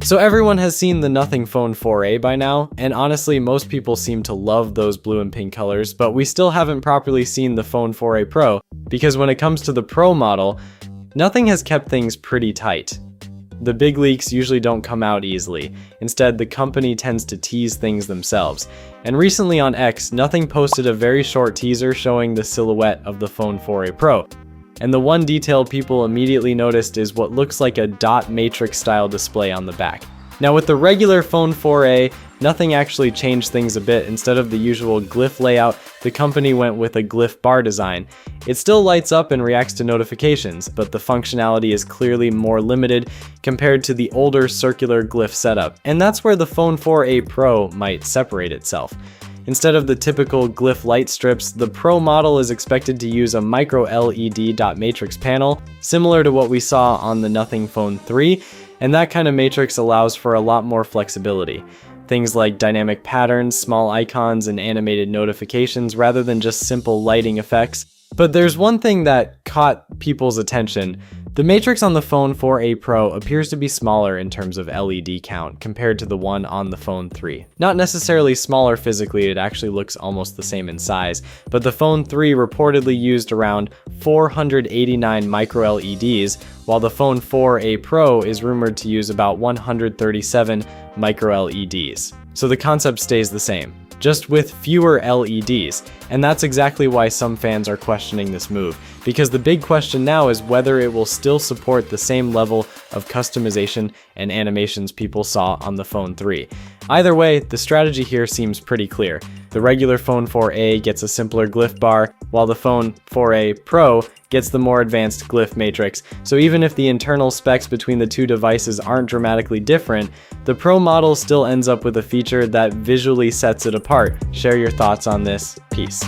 So everyone has seen the Nothing Phone 4a by now, and honestly most people seem to love those blue and pink colors, but we still haven't properly seen the Phone 4a Pro, because when it comes to the Pro model, Nothing has kept things pretty tight. The big leaks usually don't come out easily. Instead, the company tends to tease things themselves. And recently on X, Nothing posted a very short teaser showing the silhouette of the Phone 4a Pro. And the one detail people immediately noticed is what looks like a dot matrix style display on the back. Now with the regular Phone 4a, Nothing actually changed things a bit. Instead of the usual Glyph layout, the company went with a Glyph bar design. It still lights up and reacts to notifications, but the functionality is clearly more limited compared to the older circular Glyph setup. And that's where the Phone 4a Pro might separate itself. Instead of the typical Glyph light strips, the Pro model is expected to use a micro LED dot matrix panel, similar to what we saw on the Nothing Phone 3, and that kind of matrix allows for a lot more flexibility. Things like dynamic patterns, small icons, and animated notifications rather than just simple lighting effects. But there's one thing that caught people's attention. The matrix on the Phone 4a Pro appears to be smaller in terms of LED count compared to the one on the Phone 3. Not necessarily smaller physically, it actually looks almost the same in size, but the Phone 3 reportedly used around 489 micro LEDs, while the Phone 4a Pro is rumored to use about 137 micro LEDs. So the concept stays the same, just with fewer LEDs, and that's exactly why some fans are questioning this move, because the big question now is whether it will still support the same level of customization and animations people saw on the Phone 3. Either way, the strategy here seems pretty clear. The regular Phone 4a gets a simpler Glyph bar, while the Phone 4a Pro gets the more advanced Glyph matrix, so even if the internal specs between the two devices aren't dramatically different, the Pro model still ends up with a feature that visually sets it apart. Share your thoughts on this. Peace.